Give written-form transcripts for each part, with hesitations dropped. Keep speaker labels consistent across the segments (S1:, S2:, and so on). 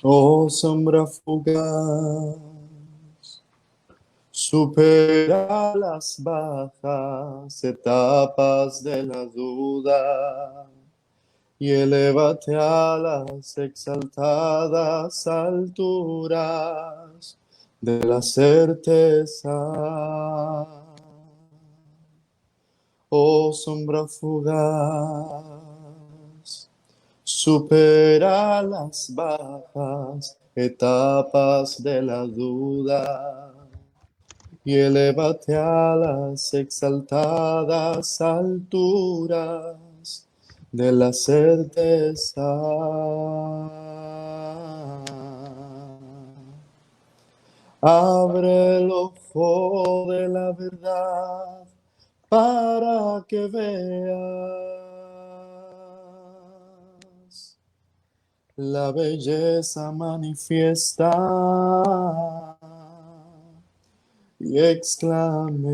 S1: Oh sombra fugaz, supera las bajas etapas de la duda y elévate a las exaltadas alturas de la certeza. Oh sombra fugaz, supera las bajas etapas de la duda y elévate a las exaltadas alturas de la certeza. Abre el ojo de la verdad para que veas la belleza manifiesta y exclame: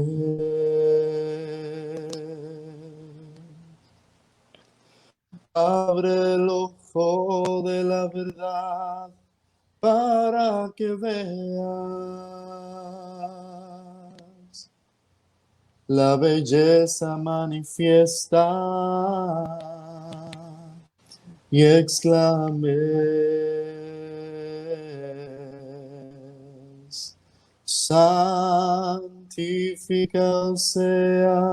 S1: abre el ojo de la verdad para que veas la belleza manifiesta y exclames: santificado sea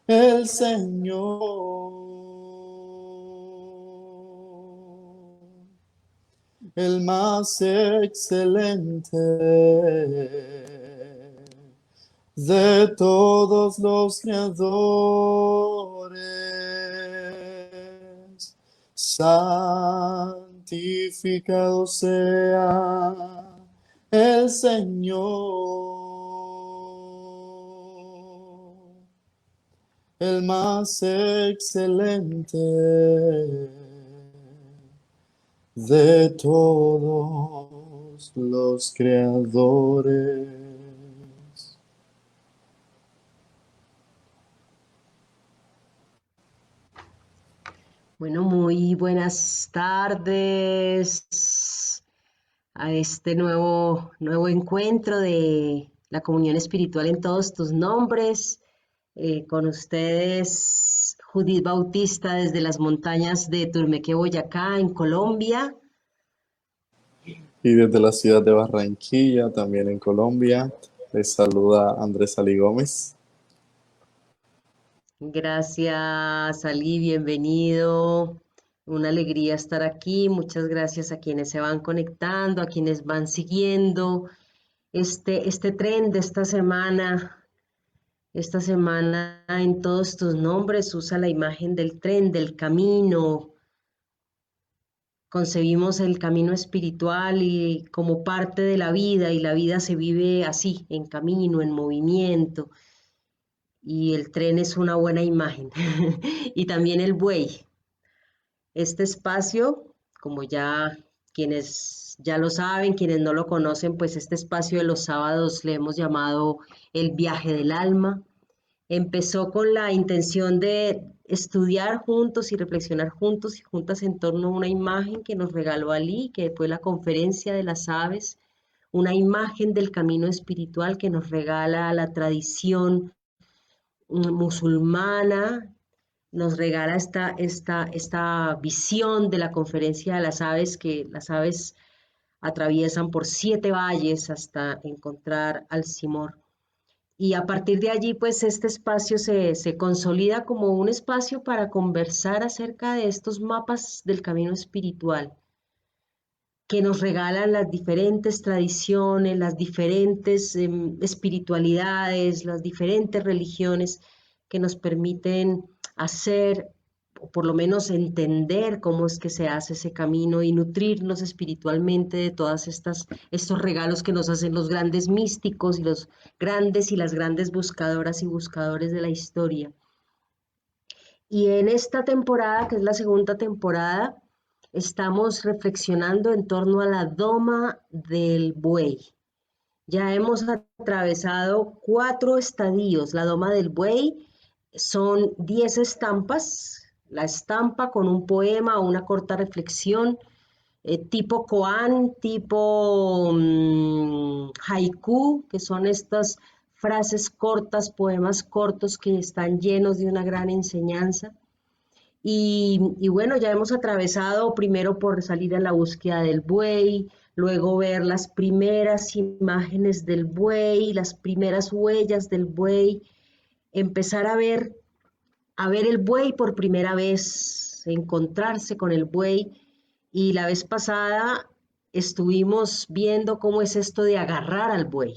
S1: el Señor, el más excelente de todos los creadores. Santificado sea el Señor, el más excelente de todos los creadores.
S2: Bueno, muy buenas tardes a este nuevo encuentro de la comunión espiritual en todos tus nombres. Con ustedes, Judith Bautista desde las montañas de Turmeque, Boyacá, en Colombia.
S1: Y desde la ciudad de Barranquilla, también en Colombia, les saluda Andrés Ali Gómez.
S2: Gracias, Ali, bienvenido. Una alegría estar aquí. Muchas gracias a quienes se van conectando, a quienes van siguiendo este tren de esta semana. Esta semana en todos tus nombres usa la imagen del tren, del camino. Concebimos el camino espiritual y como parte de la vida, y la vida se vive así, en camino, en movimiento, y el tren es una buena imagen. Y también el buey. Este espacio, como ya quienes ya lo saben, quienes no lo conocen, pues este espacio de los sábados le hemos llamado el viaje del alma. Empezó con la intención de estudiar juntos y reflexionar juntos y juntas en torno a una imagen que nos regaló Ali, que fue la conferencia de las aves, una imagen del camino espiritual que nos regala la tradición musulmana, nos regala esta visión de la conferencia de las aves, que las aves atraviesan por 7 valles hasta encontrar al Simor. Y a partir de allí, pues este espacio se consolida como un espacio para conversar acerca de estos mapas del camino espiritual que nos regalan las diferentes tradiciones, las diferentes espiritualidades, las diferentes religiones que nos permiten hacer, o por lo menos entender cómo es que se hace ese camino y nutrirnos espiritualmente de todas estos regalos que nos hacen los grandes místicos y los grandes y las grandes buscadoras y buscadores de la historia. Y en esta temporada, que es la segunda temporada, estamos reflexionando en torno a la doma del buey. Ya hemos atravesado 4 estadios. La doma del buey son 10 estampas, la estampa con un poema o una corta reflexión tipo koan, tipo haiku, que son estas frases cortas, poemas cortos que están llenos de una gran enseñanza. Y bueno, ya hemos atravesado primero por salir a la búsqueda del buey, luego ver las primeras imágenes del buey, las primeras huellas del buey, empezar a ver el buey por primera vez, encontrarse con el buey. Y la vez pasada estuvimos viendo cómo es esto de agarrar al buey,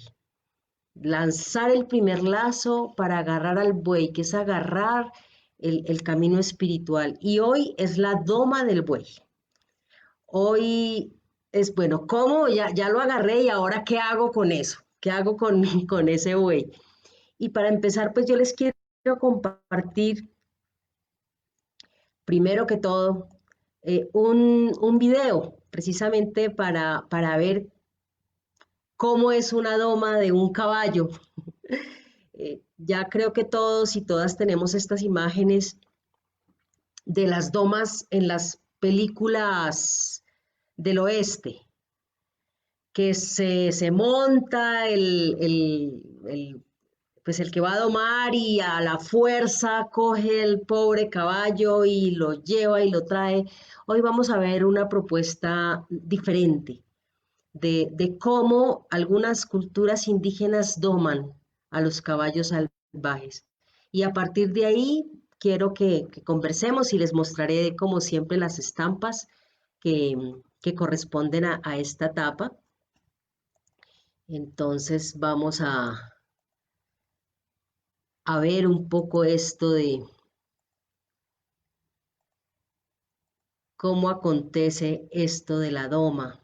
S2: lanzar el primer lazo para agarrar al buey, que es agarrar el camino espiritual. Y hoy es la doma del buey. Hoy es, bueno, ¿cómo? Ya lo agarré y ahora ¿qué hago con eso? ¿Qué hago con, con ese buey? Y para empezar, pues yo les quiero compartir, primero que todo, un video precisamente para ver cómo es una doma de un caballo. Ya creo que todos y todas tenemos estas imágenes de las domas en las películas del oeste, que se monta pues el que va a domar y a la fuerza coge el pobre caballo y lo lleva y lo trae. Hoy vamos a ver una propuesta diferente de cómo algunas culturas indígenas doman a los caballos salvajes. Y a partir de ahí quiero que conversemos y les mostraré, como siempre, las estampas que corresponden a esta etapa. Entonces vamos a ver un poco esto de cómo acontece esto de la doma.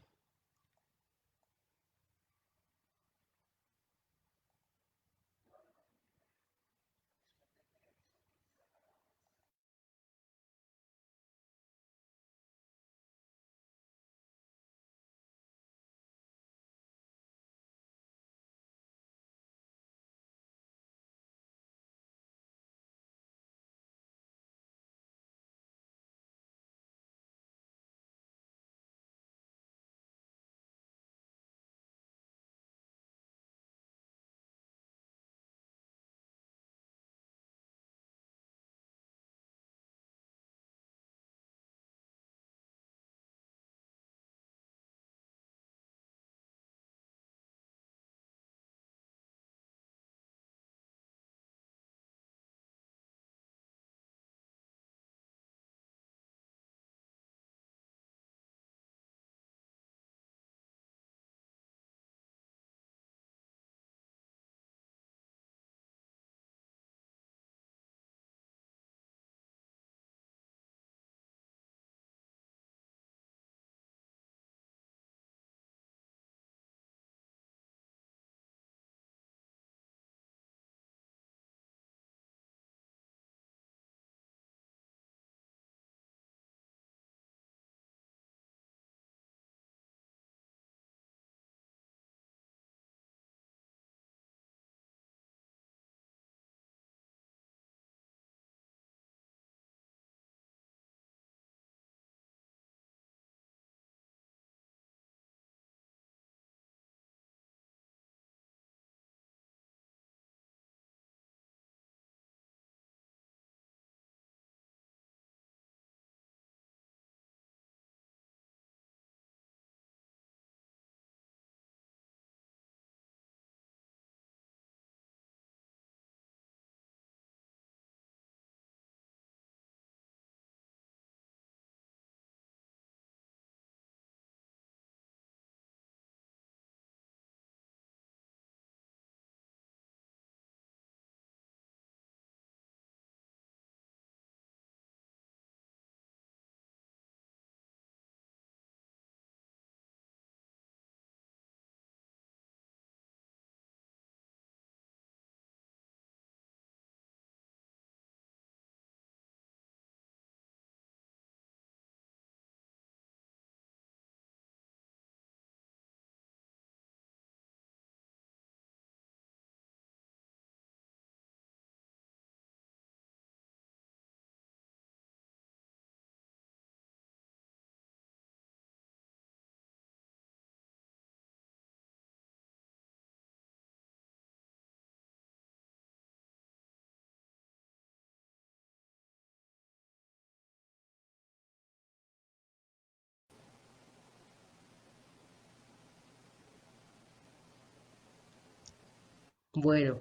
S2: Bueno,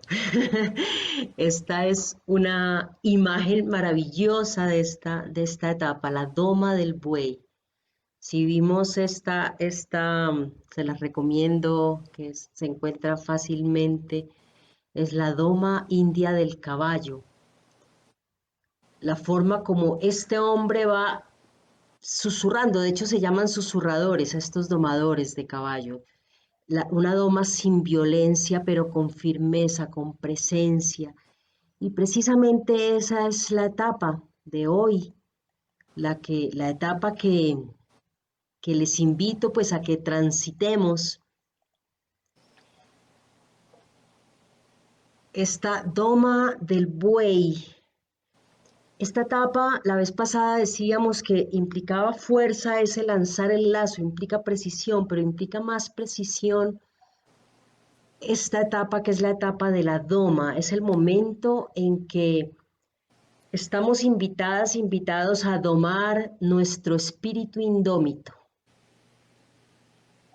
S2: esta es una imagen maravillosa de esta etapa, la doma del buey. Si vimos se las recomiendo, se encuentra fácilmente, es la doma india del caballo. La forma como este hombre va susurrando, de hecho se llaman susurradores a estos domadores de caballo. Una doma sin violencia, pero con firmeza, con presencia. Y precisamente esa es la etapa de hoy, la etapa que les invito pues a que transitemos esta doma del buey. Esta etapa, la vez pasada decíamos que implicaba fuerza ese lanzar el lazo, implica precisión, pero implica más precisión esta etapa que es la etapa de la doma, es el momento en que estamos invitadas, invitados a domar nuestro espíritu indómito.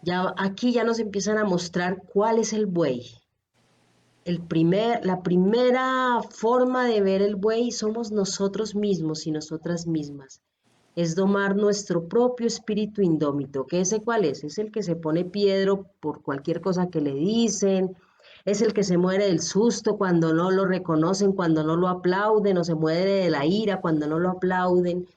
S2: Ya aquí ya nos empiezan a mostrar cuál es el buey. La primera forma de ver el buey somos nosotros mismos y nosotras mismas. Es domar nuestro propio espíritu indómito. ¿Qué ese cuál es? Es el que se pone piedro por cualquier cosa que le dicen, es el que se muere del susto cuando no lo reconocen, cuando no lo aplauden, o se muere de la ira cuando no lo aplauden.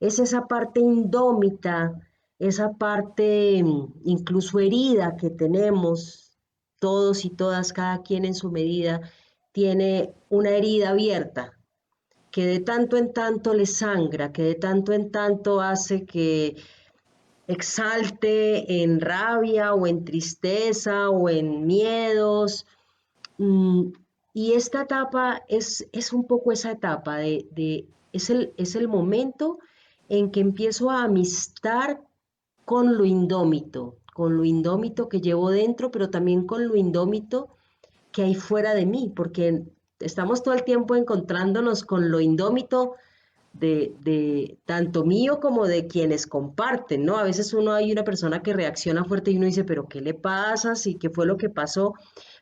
S2: Es esa parte indómita, esa parte incluso herida que tenemos todos y todas, cada quien en su medida, tiene una herida abierta que de tanto en tanto le sangra, que de tanto en tanto hace que exalte en rabia o en tristeza o en miedos. Mm, y esta etapa es un poco esa etapa es el momento en que empiezo a amistar con lo indómito que llevo dentro, pero también con lo indómito que hay fuera de mí, porque estamos todo el tiempo encontrándonos con lo indómito de tanto mío como de quienes comparten, ¿no? A veces hay una persona que reacciona fuerte y uno dice, pero ¿qué le pasa? ¿Sí? ¿Qué fue lo que pasó?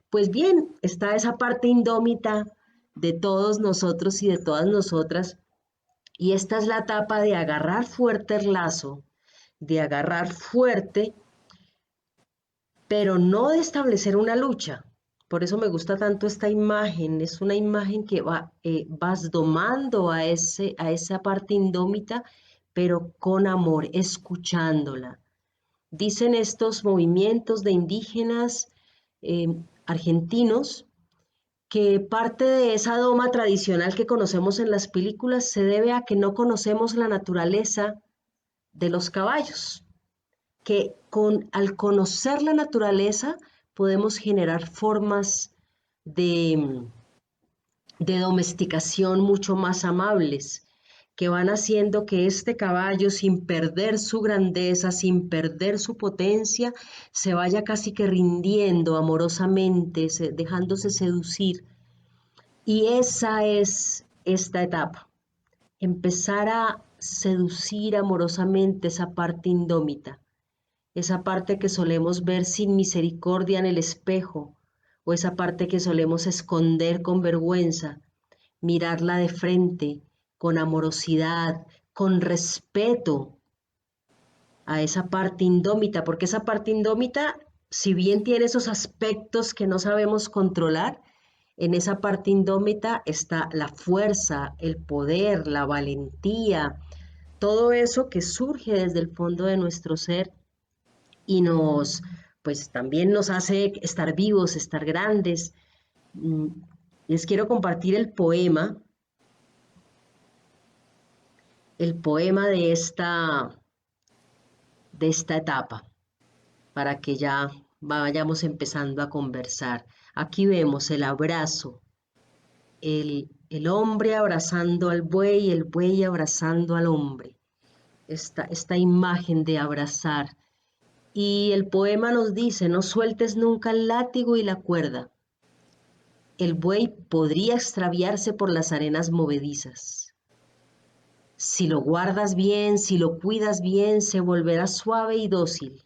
S2: Pues bien, está esa parte indómita de todos nosotros y de todas nosotras, y esta es la etapa de agarrar fuerte el lazo, de agarrar fuerte, pero no de establecer una lucha. Por eso me gusta tanto esta imagen, es una imagen que vas domando a esa parte indómita, pero con amor, escuchándola. Dicen estos movimientos de indígenas eh, argentinos que parte de esa doma tradicional que conocemos en las películas se debe a que no conocemos la naturaleza de los caballos, que al conocer la naturaleza podemos generar formas de, de domesticación mucho más amables, que van haciendo que este caballo, sin perder su grandeza, sin perder su potencia, se vaya casi que rindiendo amorosamente, dejándose seducir. Y esa es esta etapa, empezar a seducir amorosamente esa parte indómita, esa parte que solemos ver sin misericordia en el espejo, o esa parte que solemos esconder con vergüenza, mirarla de frente, con amorosidad, con respeto a esa parte indómita, porque esa parte indómita, si bien tiene esos aspectos que no sabemos controlar, en esa parte indómita está la fuerza, el poder, la valentía, todo eso que surge desde el fondo de nuestro ser y pues también nos hace estar vivos, estar grandes. Mm, Les quiero compartir el poema de esta etapa, para que ya vayamos empezando a conversar. Aquí vemos el abrazo, el hombre abrazando al buey, el buey abrazando al hombre. Esta imagen de abrazar. Y el poema nos dice, no sueltes nunca el látigo y la cuerda. El buey podría extraviarse por las arenas movedizas. Si lo guardas bien, si lo cuidas bien, se volverá suave y dócil.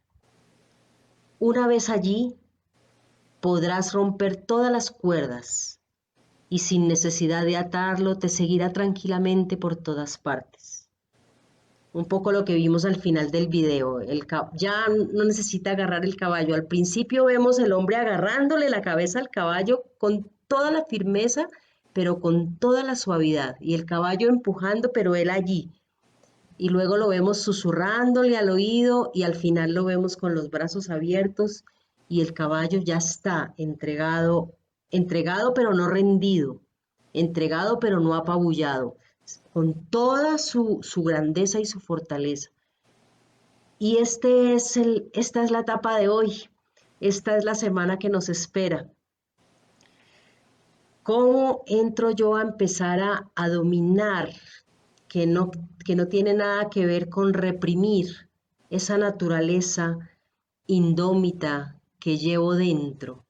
S2: Una vez allí, podrás romper todas las cuerdas y sin necesidad de atarlo te seguirá tranquilamente por todas partes. Un poco lo que vimos al final del video. Ya no necesita agarrar el caballo. Al principio vemos el hombre agarrándole la cabeza al caballo con toda la firmeza, pero con toda la suavidad. Y el caballo empujando, pero él allí. Y luego lo vemos susurrándole al oído y al final lo vemos con los brazos abiertos y el caballo ya está entregado, entregado pero no rendido, entregado pero no apabullado, con toda su grandeza y su fortaleza. Y esta es la etapa de hoy, esta es la semana que nos espera. ¿Cómo entro yo a empezar a dominar, que no, que no tiene nada que ver con reprimir esa naturaleza indómita que llevo dentro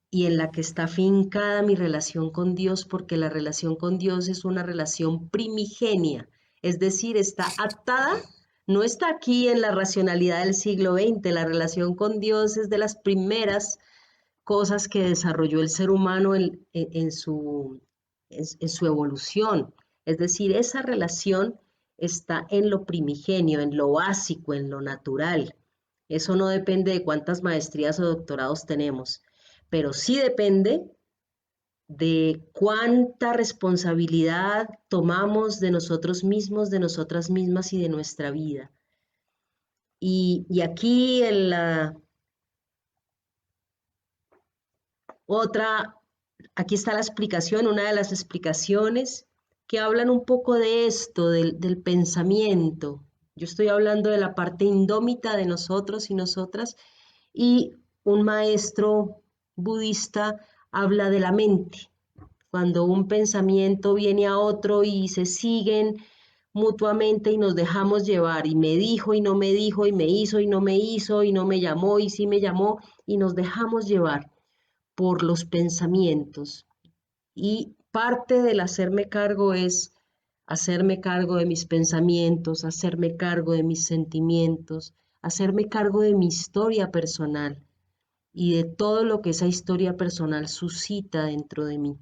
S2: y en la que está fincada mi relación con Dios, porque la relación con Dios es una relación primigenia, es decir, está atada, no está aquí en la racionalidad del siglo XX, la relación con Dios es de las primeras cosas que desarrolló el ser humano en su evolución. Es decir, esa relación está en lo primigenio, en lo básico, en lo natural. Eso no depende de cuántas maestrías o doctorados tenemos, pero sí depende de cuánta responsabilidad tomamos de nosotros mismos, de nosotras mismas y de nuestra vida. Y aquí en la otra, aquí está la explicación, una de las explicaciones que hablan un poco de esto, del pensamiento. Yo estoy hablando de la parte indómita de nosotros y nosotras, y un maestro budista habla de la mente, cuando un pensamiento viene a otro y se siguen mutuamente y nos dejamos llevar, y me dijo y no me dijo, y me hizo y no me hizo, y no me llamó y sí me llamó, y nos dejamos llevar por los pensamientos. Y parte del hacerme cargo es hacerme cargo de mis pensamientos, hacerme cargo de mis sentimientos, hacerme cargo de mi historia personal y de todo lo que esa historia personal suscita dentro de mí.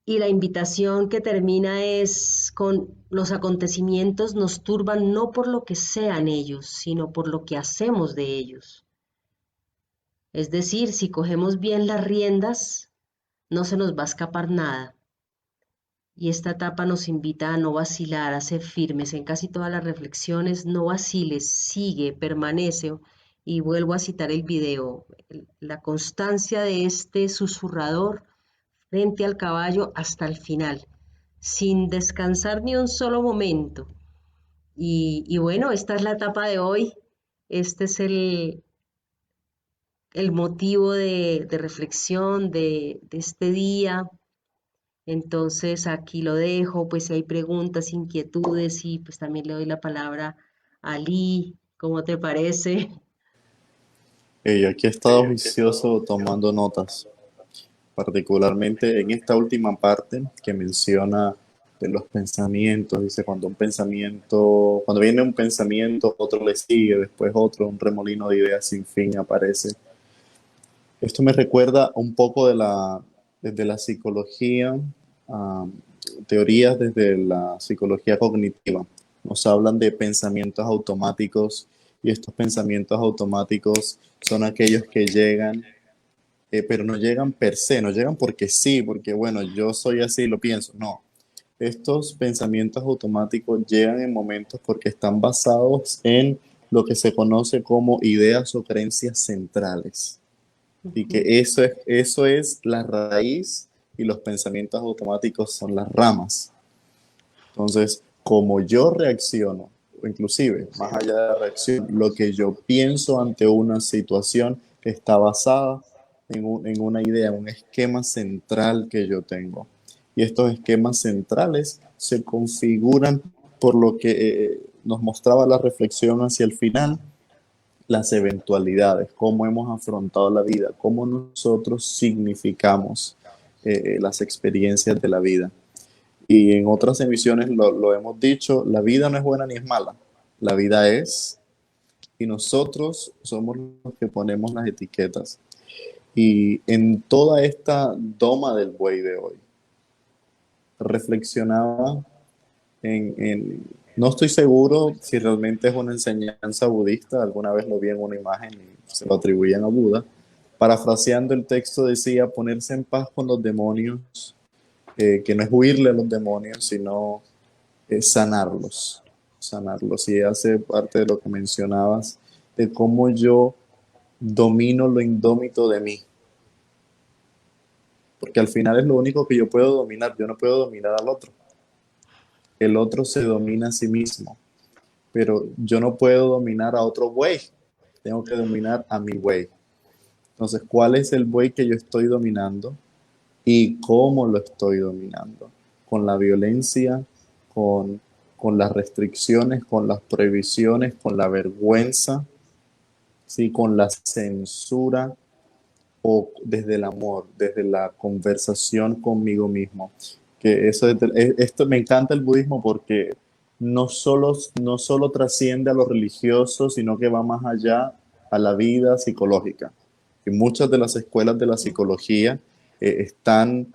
S2: Y la invitación que termina es con los acontecimientos nos turban no por lo que sean ellos, sino por lo que hacemos de ellos. Es decir, si cogemos bien las riendas, no se nos va a escapar nada. Y esta etapa nos invita a no vacilar, a ser firmes en casi todas las reflexiones, no vaciles, sigue, permanece. Y vuelvo a citar el video, la constancia de este susurrador frente al caballo hasta el final, sin descansar ni un solo momento. Y bueno, esta es la etapa de hoy, este es el motivo de reflexión de este día. Entonces aquí lo dejo, pues si hay preguntas, inquietudes y pues también le doy la palabra a Lee, ¿cómo te parece?
S1: Aquí he estado juicioso tomando notas, particularmente en esta última parte que menciona de los pensamientos. Dice, cuando viene un pensamiento, otro le sigue, después otro, un remolino de ideas sin fin aparece. Esto me recuerda un poco desde la psicología, ah, teorías desde la psicología cognitiva. Nos hablan de pensamientos automáticos y estos pensamientos automáticos son aquellos que llegan, pero no llegan per se, no llegan porque sí, porque bueno, yo soy así y lo pienso. No, estos pensamientos automáticos llegan en momentos porque están basados en lo que se conoce como ideas o creencias centrales y
S2: Ujú,
S1: que eso es la raíz y los pensamientos automáticos son las ramas. Entonces, como yo reacciono, o inclusive más allá de la reacción, lo que yo pienso ante una situación está basada en una idea, un esquema central que yo tengo. Y estos esquemas centrales se configuran por lo que nos mostraba la reflexión hacia el final, las eventualidades, cómo hemos afrontado la vida, cómo nosotros significamos las experiencias de la vida. Y en otras emisiones lo hemos dicho, la vida no es buena ni es mala, la vida es, y nosotros somos los que ponemos las etiquetas. Y en toda esta doma del buey de hoy, reflexionaba no estoy seguro si realmente es una enseñanza budista, alguna vez lo vi en una imagen y se lo atribuían a Buda. Parafraseando el texto decía ponerse en paz con los demonios, que no es huirle a los demonios, sino sanarlos, sanarlos. Y hace parte de lo que mencionabas, de cómo yo domino lo indómito de mí, porque al final es lo único que yo puedo dominar, yo no puedo dominar al otro. El otro se domina a sí mismo, pero yo no puedo dominar a otro buey, tengo que dominar a mi buey. Entonces, ¿cuál es el buey que yo estoy dominando y cómo lo estoy dominando? Con la violencia, con, con las restricciones, con las prohibiciones, con la vergüenza, ¿sí? Con la censura o desde el amor, desde la conversación conmigo mismo. Que eso esto me encanta el budismo porque no solo trasciende a lo religioso, sino que va más allá a la vida psicológica. Y muchas de las escuelas de la psicología están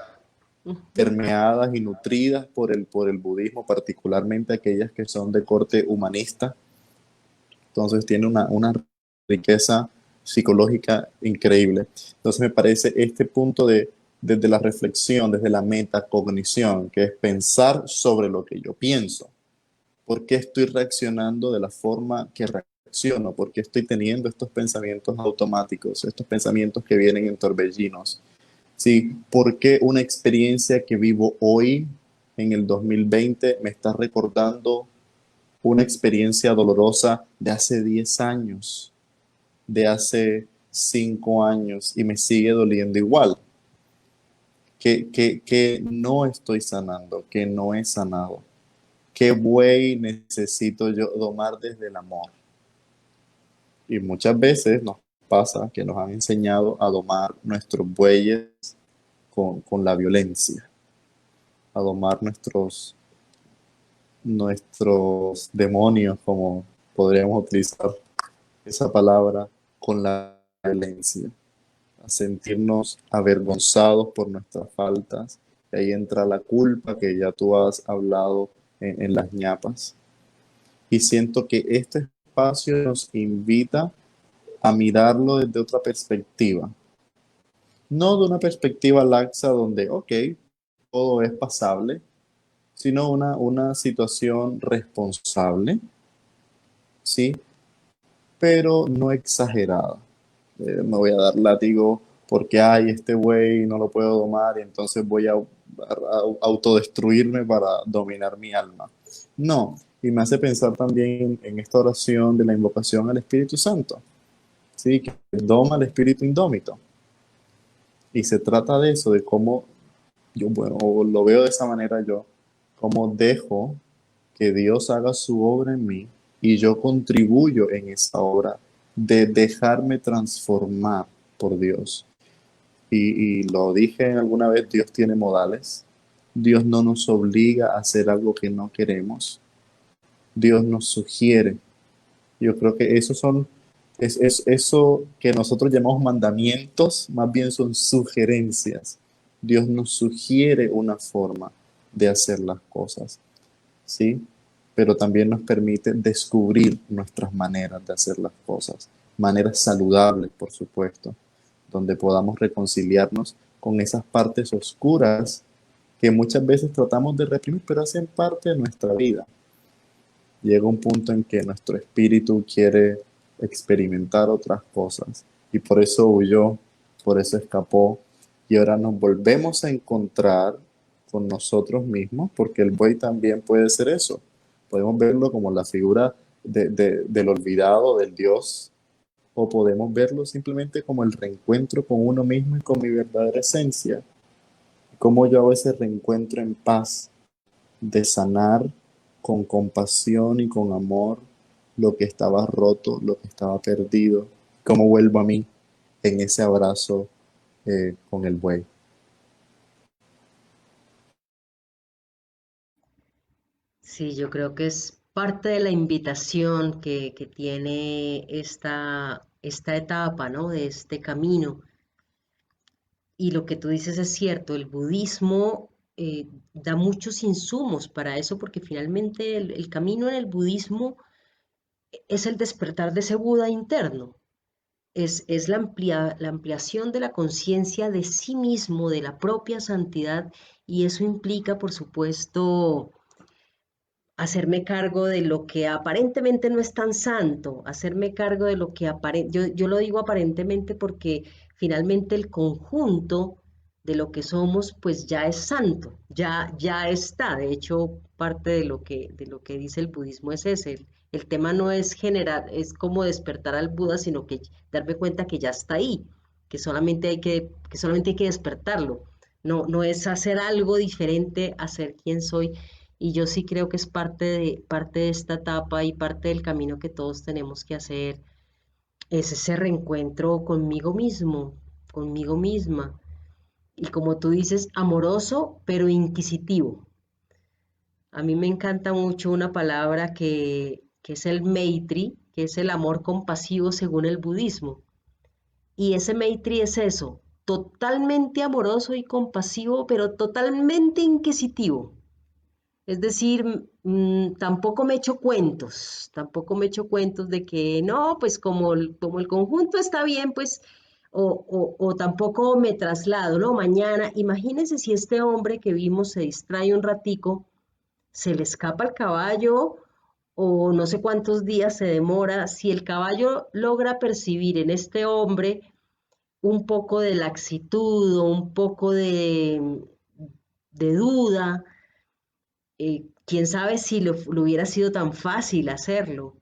S2: Ujú.
S1: permeadas y nutridas por el budismo, particularmente aquellas que son de corte humanista. Entonces tiene una riqueza psicológica increíble. Entonces me parece este punto desde la reflexión, desde la metacognición, que es pensar sobre lo que yo pienso. ¿Por qué estoy reaccionando de la forma que reacciono? ¿Por qué estoy teniendo estos pensamientos automáticos, estos pensamientos que vienen en torbellinos? Sí, ¿por qué una experiencia que vivo hoy, en el 2020, me está recordando una experiencia dolorosa de hace 10 años, de hace 5 años y me sigue doliendo igual? Que no estoy sanando, que no he sanado. ¿Qué buey necesito yo domar desde el amor? Y muchas veces nos pasa que nos han enseñado a domar nuestros bueyes con la violencia, a domar nuestros demonios, como podríamos utilizar esa palabra, con la violencia, a sentirnos avergonzados por nuestras faltas. Y ahí entra la culpa que ya tú has hablado en las ñapas. Y siento que este espacio nos invita a mirarlo desde otra perspectiva. No de una perspectiva laxa donde, ok, todo es pasable, sino una situación responsable, ¿sí? Pero no exagerada. Me voy a dar látigo porque hay este güey no lo puedo domar y entonces voy a autodestruirme para dominar mi alma. No, y me hace pensar también en esta oración de la invocación al Espíritu Santo, ¿sí? Que doma al espíritu indómito. Y se trata de eso, de cómo yo, bueno, lo veo de esa manera yo, cómo dejo que Dios haga su obra en mí y yo contribuyo en esa obra de dejarme transformar por Dios. Y lo dije alguna vez, Dios tiene modales. Dios no nos obliga a hacer algo que no queremos. Dios nos sugiere. Yo creo que eso que nosotros llamamos mandamientos, más bien son sugerencias. Dios nos sugiere una forma de hacer las cosas, ¿sí? Pero también nos permite descubrir nuestras maneras de hacer las cosas, maneras saludables, por supuesto, donde podamos reconciliarnos con esas partes oscuras que muchas veces tratamos de reprimir, pero hacen parte de nuestra vida. Llega un punto en que nuestro espíritu quiere experimentar otras cosas y por eso huyó, por eso escapó y ahora nos volvemos a encontrar con nosotros mismos porque el buey también puede ser eso. Podemos verlo como la figura del olvidado, del Dios, o podemos verlo simplemente como el reencuentro con uno mismo y con mi verdadera esencia. Cómo yo hago ese reencuentro en paz, de sanar con compasión y con amor lo que estaba roto, lo que estaba perdido, cómo vuelvo a mí en ese abrazo con el buey.
S2: Sí, yo creo que es parte de la invitación que tiene esta etapa, ¿no? De este camino. Y lo que tú dices es cierto, el budismo da muchos insumos para eso, porque finalmente el camino en el budismo es el despertar de ese Buda interno, es la ampliación de la conciencia de sí mismo, de la propia santidad, y eso implica, por supuesto, hacerme cargo de lo que aparentemente no es tan santo, hacerme cargo de lo que yo lo digo aparentemente porque finalmente el conjunto de lo que somos pues ya es santo, ya está. De hecho, parte de lo que dice el budismo es ese. El tema no es generar, es como despertar al Buda, sino que darme cuenta que ya está ahí, que solamente hay que despertarlo. No, no es hacer algo diferente a ser quien soy, y yo sí creo que es parte de esta etapa y parte del camino que todos tenemos que hacer, es ese reencuentro conmigo mismo, conmigo misma. Y como tú dices, amoroso, pero inquisitivo. A mí me encanta mucho una palabra que es el Maitri, que es el amor compasivo según el budismo. Y ese Maitri es eso, totalmente amoroso y compasivo, pero totalmente inquisitivo. Es decir, tampoco me echo cuentos, tampoco me echo cuentos de que no, pues como el conjunto está bien, pues, o tampoco me traslado, ¿no? Mañana, imagínense si este hombre que vimos se distrae un ratico, se le escapa el caballo o no sé cuántos días se demora, si el caballo logra percibir en este hombre un poco de laxitud o un poco de duda, quién sabe si lo hubiera sido tan fácil hacerlo.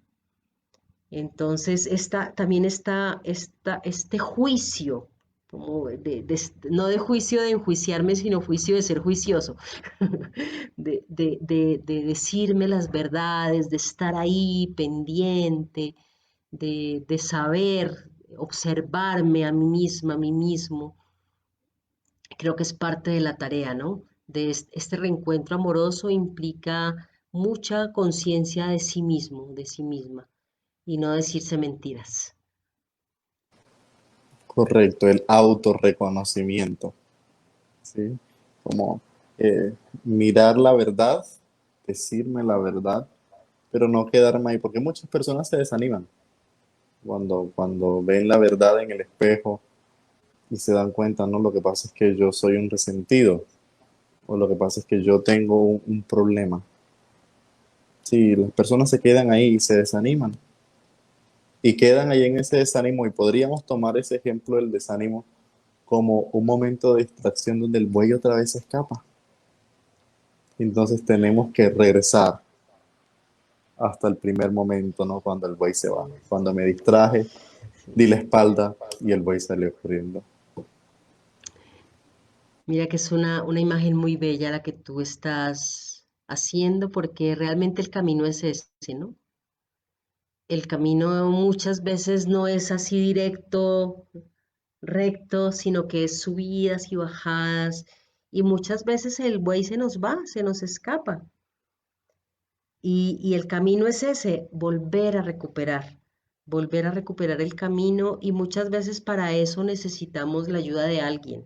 S2: Entonces, también este juicio, como no de juicio de enjuiciarme, sino juicio de ser juicioso, de decirme las verdades, de estar ahí pendiente, de saber observarme a mí misma, a mí mismo. Creo que es parte de la tarea, ¿no? Este reencuentro amoroso implica mucha conciencia de sí mismo, de sí misma, y no decirse mentiras.
S1: Correcto, el autorreconocimiento, ¿sí? Como eh, mirar la verdad, decirme la verdad, pero no quedarme ahí, porque muchas personas se desaniman cuando ven la verdad en el espejo y se dan cuenta, no, lo que pasa es que yo soy un resentido, o lo que pasa es que yo tengo un problema. Sí, las personas se quedan ahí y se desaniman, y quedan ahí en ese desánimo, y podríamos tomar ese ejemplo del desánimo como un momento de distracción donde el buey otra vez se escapa. Entonces tenemos que regresar hasta el primer momento, ¿no? Cuando el buey se va. Cuando me distraje, di la espalda y el buey salió corriendo.
S2: Mira que es una imagen muy bella la que tú estás haciendo, porque realmente el camino es ese, ¿no? El camino muchas veces no es así directo, recto, sino que es subidas y bajadas, y muchas veces el buey se nos va, se nos escapa. Y el camino es ese, volver a recuperar el camino, y muchas veces para eso necesitamos la ayuda de alguien.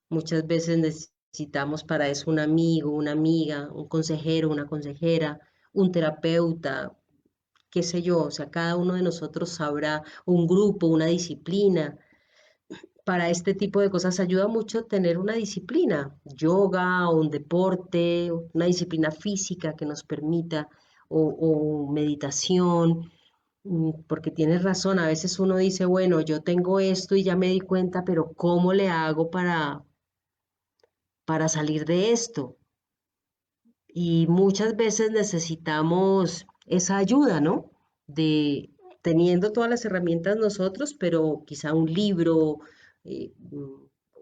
S2: Muchas veces necesitamos para eso un amigo, una amiga, un consejero, una consejera, un terapeuta, qué sé yo, o sea, cada uno de nosotros sabrá un grupo, una disciplina. Para este tipo de cosas ayuda mucho tener una disciplina, yoga o un deporte, una disciplina física que nos permita, o meditación, porque tienes razón, a veces uno dice, bueno, yo tengo esto y ya me di cuenta, pero ¿cómo le hago para salir de esto? Y muchas veces necesitamos esa ayuda, ¿no? De teniendo todas las herramientas nosotros, pero quizá un libro,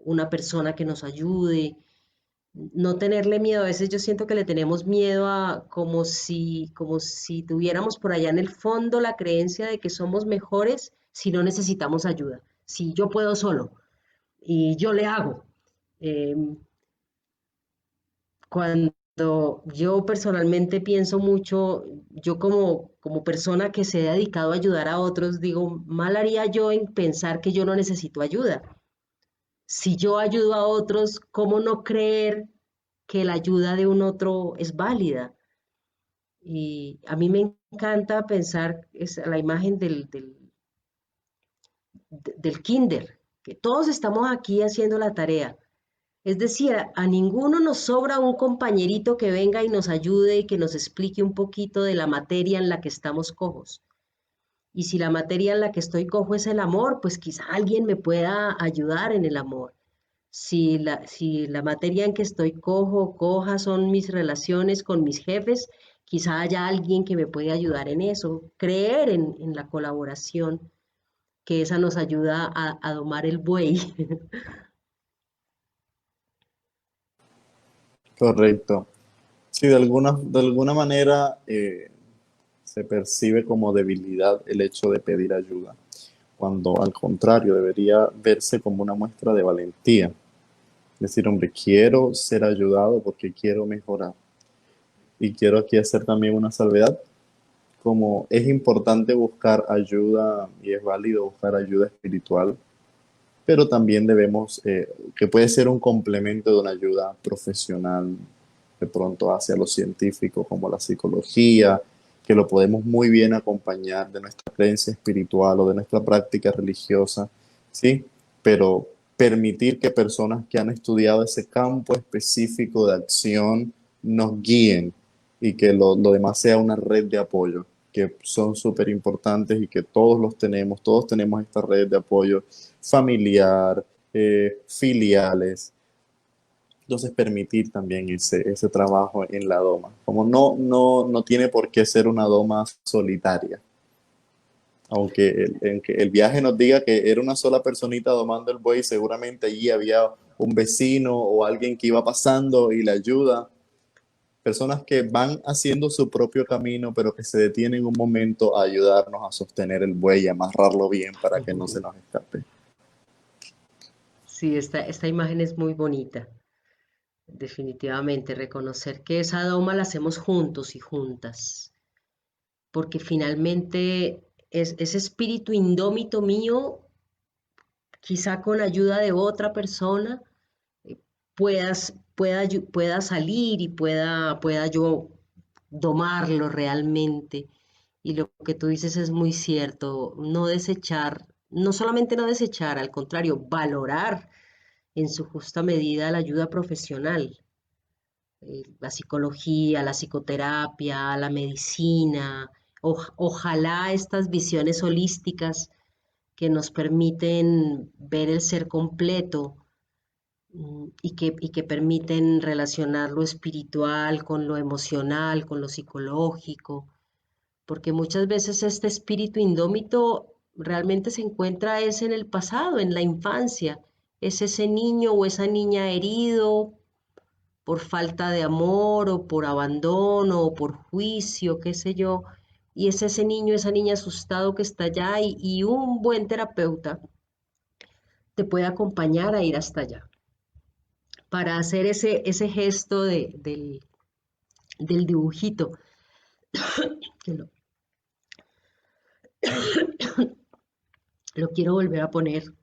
S2: una persona que nos ayude, no tenerle miedo. A veces yo siento que le tenemos miedo a como si tuviéramos por allá en el fondo la creencia de que somos mejores si no necesitamos ayuda, si yo puedo solo y yo le hago. Em, Yo personalmente pienso mucho, yo como persona que se ha dedicado a ayudar a otros, digo, mal haría yo en pensar que yo no necesito ayuda. Si yo ayudo a otros, ¿cómo no creer que la ayuda de un otro es válida? Y a mí me encanta pensar la imagen del kinder, que todos estamos aquí haciendo la tarea. Es decir, a ninguno nos sobra un compañerito que venga y nos ayude y que nos explique un poquito de la materia en la que estamos cojos. Y si la materia en la que estoy cojo es el amor, pues quizá alguien me pueda ayudar en el amor. Si la materia en que estoy coja son mis relaciones con mis jefes, quizá haya alguien que me pueda ayudar en eso. Creer en la colaboración, que esa nos ayuda a domar el buey.
S1: Correcto. Sí, de alguna manera se percibe como debilidad el hecho de pedir ayuda, cuando al contrario debería verse como una muestra de valentía. Decir, hombre, quiero ser ayudado porque quiero mejorar. Y quiero aquí hacer también una salvedad, como es importante buscar ayuda y es válido buscar ayuda espiritual, pero también debemos, que puede ser un complemento de una ayuda profesional, de pronto hacia lo científico, como la psicología, que lo podemos muy bien acompañar de nuestra creencia espiritual o de nuestra práctica religiosa, ¿sí? Pero permitir que personas que han estudiado ese campo específico de acción nos guíen y que lo demás sea una red de apoyo, que son súper importantes y que todos tenemos esta red de apoyo familiar, filiales. Entonces permitir también ese trabajo en la doma. Como no tiene por qué ser una doma solitaria. Aunque el viaje nos diga que era una sola personita domando el buey, seguramente allí había un vecino o alguien que iba pasando y le ayuda. Personas que van haciendo su propio camino, pero que se detienen un momento a ayudarnos a sostener el buey y amarrarlo bien para que no se nos escape.
S2: Sí, esta imagen es muy bonita. Definitivamente, reconocer que esa doma la hacemos juntos y juntas, porque finalmente ese espíritu indómito mío, quizá con ayuda de otra persona, eh, pueda salir y pueda yo domarlo realmente. Y lo que tú dices es muy cierto, no desechar, no solamente no desechar, al contrario, valorar en su justa medida la ayuda profesional, la psicología, la psicoterapia, la medicina, ojalá estas visiones holísticas que nos permiten ver el ser completo, y que permiten relacionar lo espiritual con lo emocional, con lo psicológico, porque muchas veces este espíritu indómito realmente se encuentra es en el pasado, en la infancia, es ese niño o esa niña herido por falta de amor o por abandono o por juicio, qué sé yo, y es ese niño, esa niña asustado que está allá y un buen terapeuta te puede acompañar a ir hasta allá para hacer ese gesto del dibujito, que lo quiero volver a poner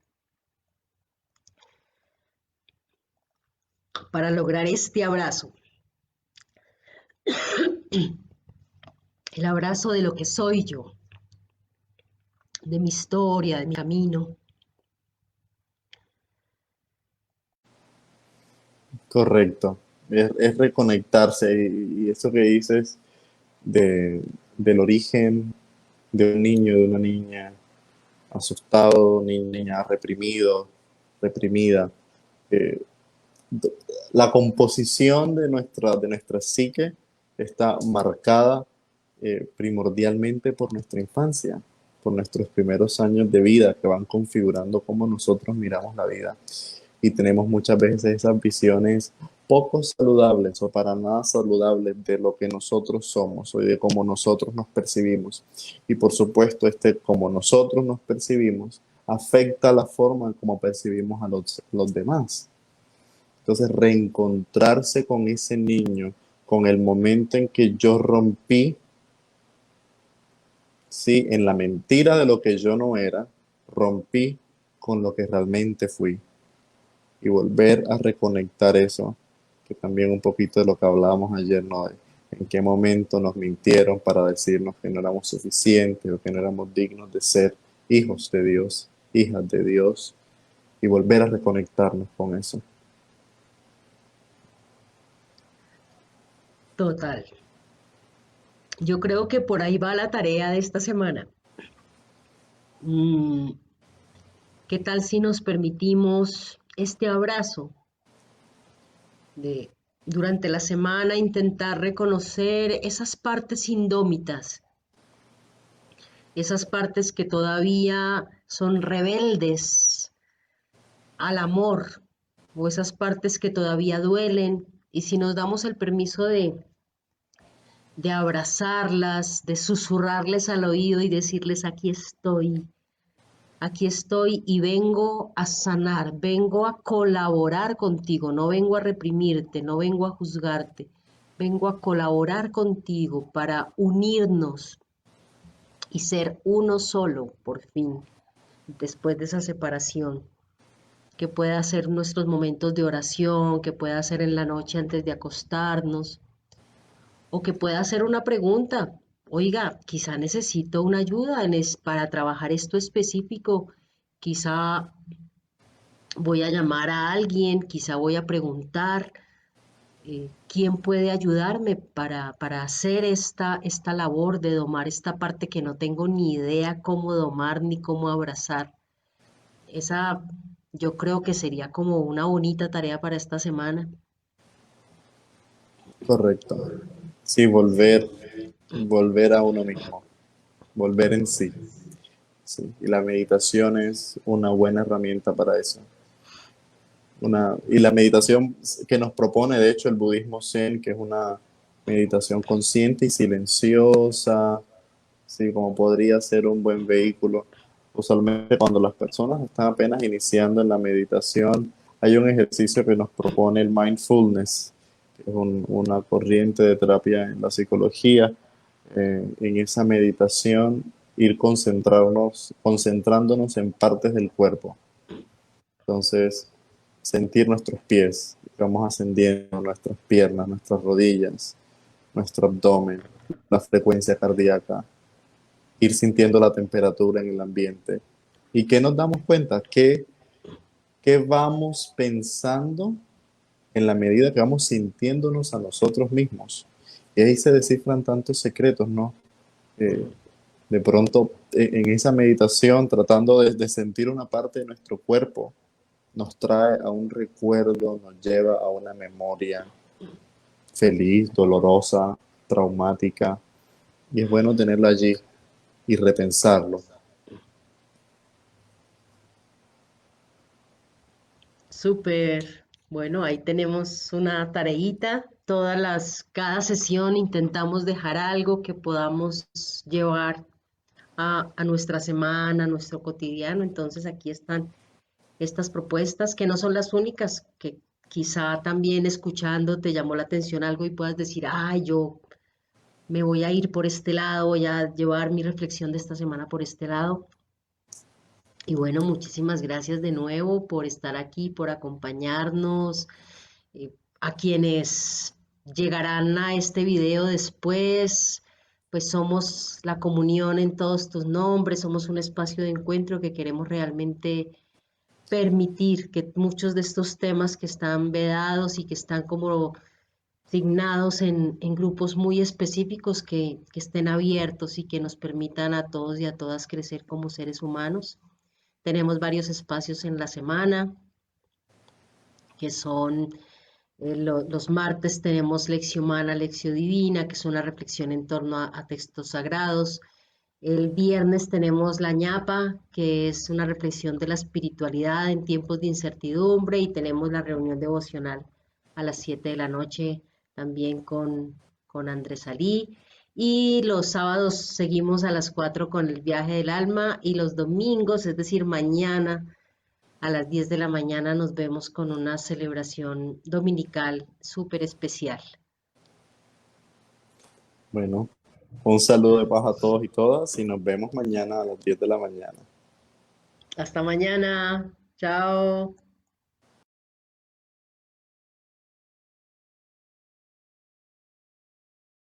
S2: para lograr este abrazo, el abrazo de lo que soy yo, de mi historia, de mi camino.
S1: Correcto. Es reconectarse y eso que dices de, del origen de un niño, de una niña asustado, niña reprimido, reprimida. eh, la composición de nuestra psique está marcada primordialmente por nuestra infancia, por nuestros primeros años de vida que van configurando cómo nosotros miramos la vida. Y tenemos muchas veces esas visiones poco saludables o para nada saludables de lo que nosotros somos o de cómo nosotros nos percibimos. Y por supuesto, cómo nosotros nos percibimos afecta la forma en cómo percibimos a los demás. Entonces, reencontrarse con ese niño, con el momento en que yo rompí, sí, en la mentira de lo que yo no era, rompí con lo que realmente fui y volver a reconectar eso, que también un poquito de lo que hablábamos ayer, ¿no? De en qué momento nos mintieron para decirnos que no éramos suficientes o que no éramos dignos de ser hijos de Dios, hijas de Dios, y volver a reconectarnos con eso.
S2: Total. Yo creo que por ahí va la tarea de esta semana. Mm, ¿Qué tal si nos permitimos este abrazo de durante la semana intentar reconocer esas partes indómitas, esas partes que todavía son rebeldes al amor o esas partes que todavía duelen? Y si nos damos el permiso de abrazarlas, de susurrarles al oído y decirles, aquí estoy y vengo a sanar, vengo a colaborar contigo, no vengo a reprimirte, no vengo a juzgarte, vengo a colaborar contigo para unirnos y ser uno solo, por fin, después de esa separación, que pueda ser nuestros momentos de oración, que pueda ser en la noche antes de acostarnos, o que pueda hacer una pregunta. Oiga, quizá necesito una ayuda para trabajar esto específico. Quizá voy a llamar a alguien, quizá voy a preguntar quién puede ayudarme para hacer esta labor de domar esta parte que no tengo ni idea cómo domar ni cómo abrazar. Esa yo creo que sería como una bonita tarea para esta semana.
S1: Correcto. Sí, volver a uno mismo, volver en sí. Sí. Y la meditación es una buena herramienta para eso. Y la meditación que nos propone, de hecho, el budismo Zen, que es una meditación consciente y silenciosa, sí, como podría ser un buen vehículo. Usualmente cuando las personas están apenas iniciando en la meditación, hay un ejercicio que nos propone el mindfulness, que es una corriente de terapia en la psicología. En esa meditación, ir concentrándonos en partes del cuerpo. Entonces, sentir nuestros pies, vamos ascendiendo nuestras piernas, nuestras rodillas, nuestro abdomen, la frecuencia cardíaca, ir sintiendo la temperatura en el ambiente. ¿Y qué nos damos cuenta? Que vamos pensando en la medida que vamos sintiéndonos a nosotros mismos. Y ahí se descifran tantos secretos, ¿no? Eh, de pronto, en esa meditación, tratando de sentir una parte de nuestro cuerpo, nos trae a un recuerdo, nos lleva a una memoria feliz, dolorosa, traumática, y es bueno tenerlo allí y repensarlo.
S2: Súper. Bueno, ahí tenemos una tareita. Cada sesión intentamos dejar algo que podamos llevar a nuestra semana, a nuestro cotidiano. Entonces aquí están estas propuestas que no son las únicas, que quizá también escuchando te llamó la atención algo y puedas decir, ay, yo me voy a ir por este lado, voy a llevar mi reflexión de esta semana por este lado. Y bueno, muchísimas gracias de nuevo por estar aquí, por acompañarnos. A quienes llegarán a este video después, pues somos la comunión en todos tus nombres, somos un espacio de encuentro que queremos realmente permitir que muchos de estos temas que están vedados y que están como signados en grupos muy específicos que estén abiertos y que nos permitan a todos y a todas crecer como seres humanos. Tenemos varios espacios en la semana que son los martes tenemos Lección Humana, Lección Divina, que es una reflexión en torno a textos sagrados. El viernes tenemos la ñapa, que es una reflexión de la espiritualidad en tiempos de incertidumbre, y tenemos la reunión devocional a las 7 de la noche también con Andrés Alí. Y los sábados seguimos a las 4 con el viaje del alma y los domingos, es decir, mañana a las 10 de la mañana nos vemos con una celebración dominical súper especial.
S1: Bueno, un saludo de paz a todos y todas y nos vemos mañana a las 10 de la mañana.
S2: Hasta mañana. Chao.